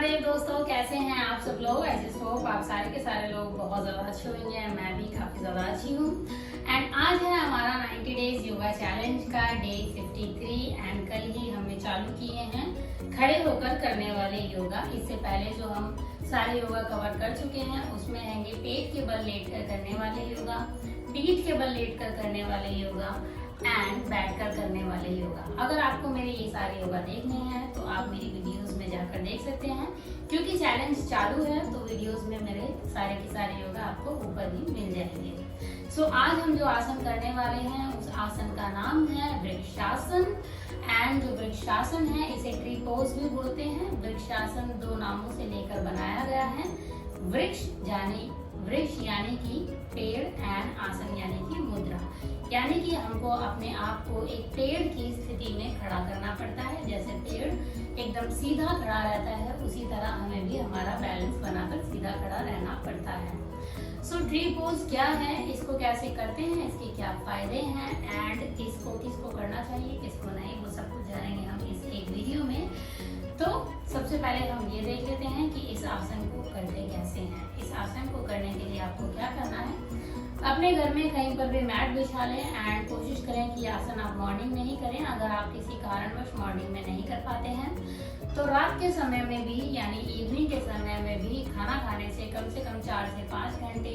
महादेव दोस्तों, कैसे हैं आप सब लोग। ऐसे होप आप सारे के सारे लोग बहुत ज्यादा अच्छे होंगे। मैं भी काफी ज्यादा अच्छी हूँ। एंड आज है हमारा 90 डेज योगा चैलेंज का डे 53 एंड कल ही हमने चालू किए हैं खड़े होकर करने वाले योगा। इससे पहले जो हम सारे योगा कवर कर चुके हैं उसमें रहेंगे पेट के बल लेट कर करने वाले योगा, पीठ के बल लेट कर करने वाले योगा एंड बैठकर करने वाले योगा। अगर आपको मेरे ये सारे योगा देखने हैं तो आप मेरी वीडियोस में जाकर देख सकते हैं, क्योंकि चैलेंज चालू है तो वीडियोस में मेरे सारे के सारे योगा आपको ऊपर ही मिल जाएंगे। सो आज हम जो आसन करने वाले हैं उस आसन का नाम है वृक्षासन। एंड जो वृक्षासन है इसे ट्री पोज भी बोलते हैं। वृक्षासन दो नामों से लेकर बनाया गया है। वृक्ष यानी कि पेड़ एंड आसन यानी कि मुद्रा, यानी कि हमको अपने आप को एक पेड़ की स्थिति में खड़ा करना पड़ता है। जैसे पेड़ एकदम सीधा खड़ा रहता है उसी तरह हमें भी हमारा बैलेंस बनाकर सीधा खड़ा रहना पड़ता है। सो ट्री पोज क्या है, इसको कैसे करते हैं, इसके क्या फायदे हैं एंड किसको करना चाहिए किसको नहीं, वो सब कुछ जानेंगे हम इस एक वीडियो में। तो सबसे पहले हम ये देख लेते हैं कि इस आसन को करते कैसे हैं। इस आसन को करने के लिए आपको क्या करना है, अपने घर में कहीं पर भी मैट बिछा लें एंड कोशिश करें कि आसन आप मॉर्निंग में ही करें। अगर आप किसी कारणवश मॉर्निंग में नहीं कर पाते हैं तो रात के समय में भी यानी इवनिंग के समय में भी खाना खाने से कम 4 से 5 घंटे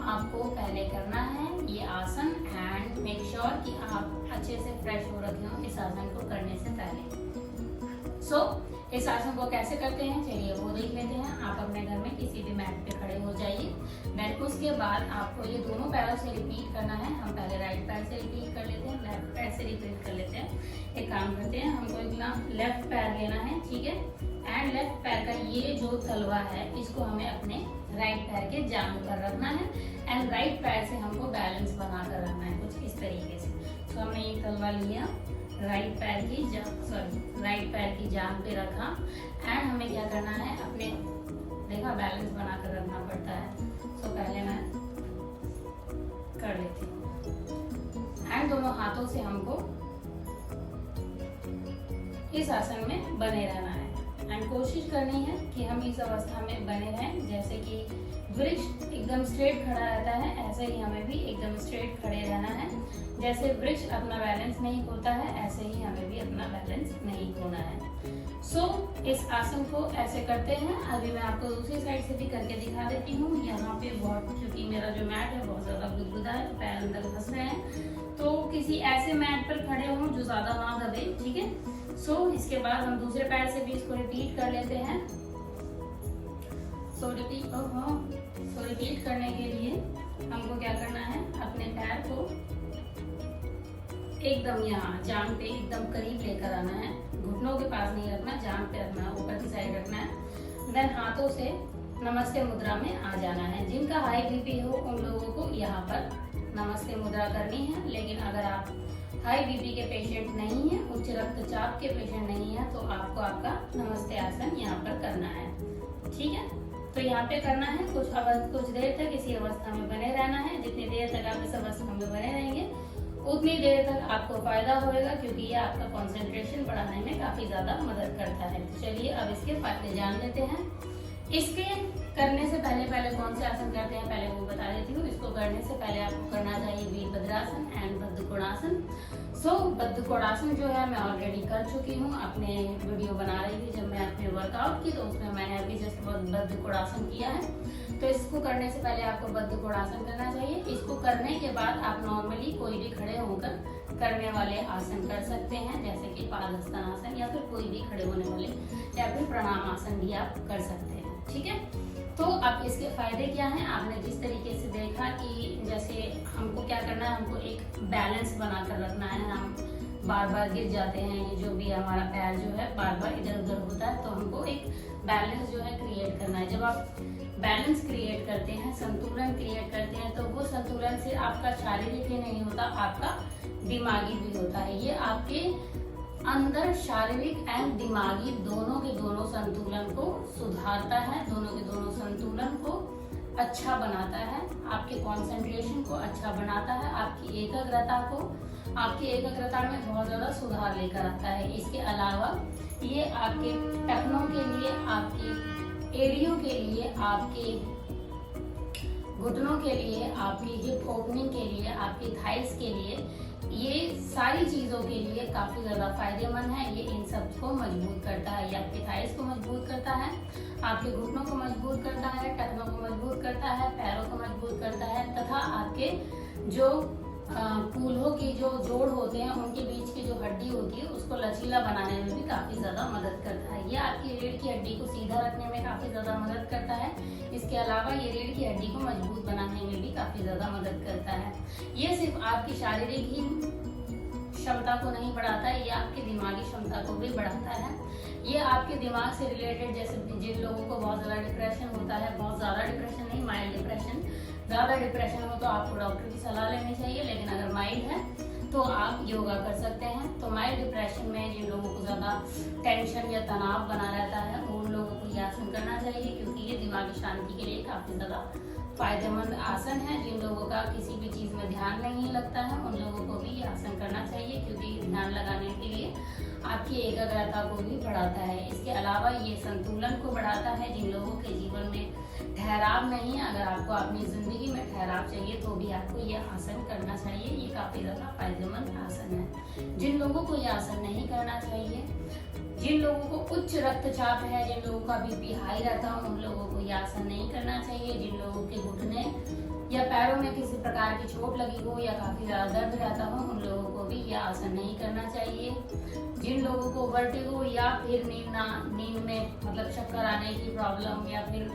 आपको पहले करना है ये आसन। एंड मेक श्योर कि आप अच्छे से फ्रेश हो रखे हो इस आसन को करने से पहले। सो इस आसन को कैसे करते हैं चलिए वो देख लेते हैं। आप अपने घर में किसी भी मैट पे खड़े हो जाइए। देन उसके बाद आपको ये दोनों पैरों से रिपीट करना है। हम पहले राइट पैर से रिपीट कर लेते हैं, लेफ्ट पैर से रिपीट कर लेते हैं। एक काम करते हैं, हमको इतना लेफ्ट पैर लेना है, ठीक है। एंड लेफ्ट पैर का ये जो तलवा है इसको हमें अपने राइट पैर के जांघ पर रखना है एंड राइट पैर से हमको बैलेंस बना कर रखना है कुछ इस तरीके से। तो हमने ये तलवा लिया, राइट पैर की जांघ पे रखा एंड हमें क्या करना है, अपने देखा बैलेंस बना कर रखना पड़ता है। तो पहले मैं कर लेती हूँ एंड दोनों हाथों से हमको इस आसन में बने रहना है एंड कोशिश करनी है कि हम इस अवस्था में बने रहें। जैसे कि वृक्ष एकदम स्ट्रेट खड़ा रहता है ऐसे ही हमें भी एकदम स्ट्रेट खड़े रहना है। जैसे वृक्ष अपना बैलेंस नहीं खोता है ऐसे ही हमें भी अपना बैलेंस नहीं खोना है। सो इस आसन को ऐसे करते हैं। अभी मैं आपको दूसरी साइड से भी करके दिखा देती हूँ। यहाँ पे बहुत, क्योंकि मेरा जो मैट है बहुत ज्यादा गुदगुदा है, पैर अंदर फंस रहे हैं, तो किसी ऐसे मैट पर खड़े हों जो ज्यादा ना दबे, ठीक है। सो इसके बाद हम दूसरे पैर से भी इसको रिपीट कर लेते हैं। सो रिपीट करने के लिए हमको क्या करना है, अपने पैर को एकदम यहाँ जांघ पे एकदम करीब लेकर आना है। घुटनों के पास नहीं रखना, जांघ पे रखना है, ऊपर की साइड रखना है। देन हाथों से नमस्ते मुद्रा में आ जाना है। जिनका हाई बीपी हो उन लोगों को यहाँ पर नमस्ते मुद्रा करनी है। लेकिन अगर आप हाई बीपी के पेशेंट नहीं है, उच्च रक्तचाप के पेशेंट नहीं है, तो आपको आपका नमस्ते आसन यहाँ पर करना है, ठीक है। तो यहाँ पे करना है कुछ देर तक इसी अवस्था में बने रहना है। जितनी देर तक आप इस अवस्था में बने रहेंगे उतनी देर तक आपको फायदा होगा, क्योंकि ये आपका कंसंट्रेशन बढ़ाने में काफी ज्यादा मदद करता है। चलिए अब इसके फायदे जान लेते हैं। इसके करने से पहले कौन से आसन करते हैं पहले वो बता देती हूँ। इसको करने से पहले आपको करना चाहिए वीरभद्रासन एंड बद्धकोणासन। सो बद्धकोणासन जो है मैं ऑलरेडी कर चुकी हूँ, अपने वीडियो बना रही थी जब मैं अपने वर्कआउट की, तो उसमें मैंने अभी जस्ट बद्धकोणासन किया है। तो इसको करने से पहले आपको बद्धकोणासन करना चाहिए। इसको करने के बाद आप नॉर्मली कोई भी खड़े होकर करने वाले आसन कर सकते हैं, जैसे कि पादहस्तानासन या फिर कोई भी खड़े होने वाले या फिर प्रणाम आसन भी आप कर सकते हैं, ठीक है। तो अब इसके फायदे क्या हैं, आपने जिस तरीके से देखा कि जैसे हमको क्या करना है, हमको एक बैलेंस बनाकर रखना है। हम बार बार गिर जाते हैं, ये जो भी हमारा पैर जो है बार बार इधर उधर होता है, तो हमको एक बैलेंस जो है क्रिएट करना है। जब आप बैलेंस क्रिएट करते हैं, संतुलन क्रिएट करते हैं, तो वो संतुलन से आपका शारीरिक ही नहीं होता, आपका दिमागी भी होता है। ये आपके अंदर शारीरिक एंड दिमागी दोनों के दोनों संतुलन को सुधारता है, दोनों के दोनों संतुलन को अच्छा बनाता है, आपके कंसंट्रेशन को अच्छा बनाता है, आपकी एकाग्रता में बहुत ज्यादा सुधार लेकर आता है। इसके अलावा ये आपके टखनों के लिए, आपके एड़ियों के लिए, आपके घुटनों के लिए, आपकी हिप ओपनिंग के लिए, आपकी थाइस के लिए, ये सारी चीजों के लिए काफी ज्यादा फायदेमंद है। ये इन सब को मजबूत करता है। ये आपकी थाइस को मजबूत करता है, आपके घुटनों को मजबूत करता है, टखनों को मजबूत करता है, पैरों को मजबूत करता है तथा आपके जो कूल्हों की जो जोड़ होते हैं उनके बीच की जो हड्डी होती है उसको लचीला बनाने में भी काफी ज्यादा मदद करता है। ये आपकी रीढ़ की हड्डी को सीधा रखने में काफी ज्यादा मदद करता है। इसके अलावा ये रीढ़ की हड्डी को मजबूत बनाने में भी काफी ज्यादा मदद करता है। ये सिर्फ आपकी शारीरिक ही क्षमता को नहीं बढ़ाता है, ये आपकी दिमागी क्षमता को भी बढ़ाता है। ये आपके दिमाग से रिलेटेड, जैसे जिन लोगों को बहुत ज्यादा डिप्रेशन होता है, बहुत ज्यादा डिप्रेशन नहीं, माइल्ड डिप्रेशन, ज्यादा डिप्रेशन हो तो आपको डॉक्टर की सलाह लेनी चाहिए, लेकिन अगर माइल्ड है तो आप योगा कर सकते हैं। तो माइल्ड डिप्रेशन में जिन लोगों को ज्यादा टेंशन या तनाव बना रहता है उन लोगों को ये आसन करना चाहिए, क्योंकि ये दिमागी शांति के लिए काफी ज्यादा फायदेमंद आसन है। जिन लोगों का किसी भी चीज में ध्यान नहीं लगता है उन लोगों को भी ये आसन करना चाहिए, क्योंकि ध्यान लगाने के लिए आपकी एकाग्रता को भी बढ़ाता है। इसके अलावा ये संतुलन को बढ़ाता है। जिन लोगों के जीवन में ठहराव नहीं है, अगर आपको अपनी जिंदगी में ठहराव चाहिए तो भी आपको ये आसन करना चाहिए। ये काफी ज्यादा फायदेमंद आसन है। जिन लोगों को ये आसन नहीं करना चाहिए, जिन लोगों को उच्च रक्तचाप है, जिन लोगों का बीपी हाई रहता है, उन लोगों को ये आसन नहीं करना चाहिए। जिन लोगों के घुटने या पैरों में किसी प्रकार की चोट लगी हो या काफी ज्यादा दर्द रहता हो उन लोगों को भी ये आसन नहीं करना चाहिए। जिन लोगों को वर्टिगो या फिर नींद में मतलब चक्कर आने की प्रॉब्लम या फिर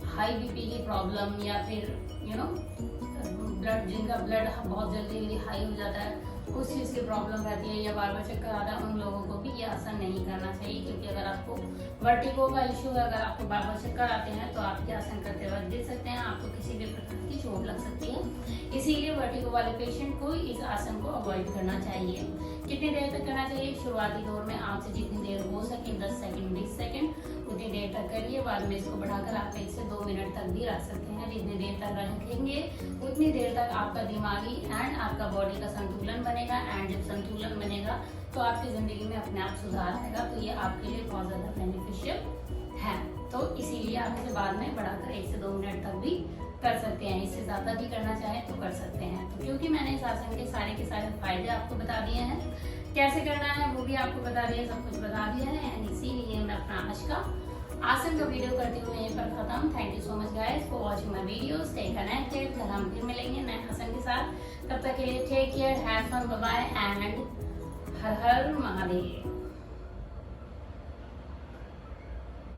हाई बीपी की प्रॉब्लम या फिर ब्लड, जिनका ब्लड बहुत जल्दी हाई हो जाता है, उस चीज की प्रॉब्लम रहती है या बार बार चक्कर आता है, उन लोगों को भी ये आसन नहीं करना चाहिए। क्योंकि अगर आपको वर्टिगो का इश्यू है, अगर आपको बार बार चक्कर आते हैं तो आप ये आसन करते वक्त गिर सकते हैं, आपको किसी भी प्रकार की चोट लग सकती है। इसीलिए वर्टिगो वाले पेशेंट को इस आसन को अवॉइड करना चाहिए। कितनी देर तक करना चाहिए? शुरुआती दौर में आपसे जितनी देर हो सके, 10 सेकंड 20 सेकंड उतनी देर तक करिए। बाद में इसको बढ़ाकर आप 1 से 2 मिनट तक भी रख सकते हैं। जितनी देर तक रखेंगे उतनी देर तक आपका दिमागी एंड आपका बॉडी का संतुलन बनेगा, एंड जब संतुलन बनेगा तो आपकी जिंदगी में अपने आप सुधार आएगा। तो ये आपके लिए बहुत ज्यादा बेनिफिशियल है। तो इसीलिए आप इसे बाद में बढ़ाकर 1 से 2 मिनट तक भी कर सकते हैं। इससे ज्यादा भी करना चाहे तो कर सकते हैं। तो क्योंकि मैंने इस आसन के सारे फायदे आपको बता दिए हैं, कैसे करना है वो भी आपको बता दिया, सब कुछ बता दिया है, एंड इसीलिए मैं अपना आज का आसन का वीडियो करते हुए यहीं पर खत्म। Thank you so much guys for watching my video. Stay connected. कल हम फिर मिलेंगे नए आसन के साथ। तब तक के लिए take care, have fun, bye bye and Har Har Mahadev.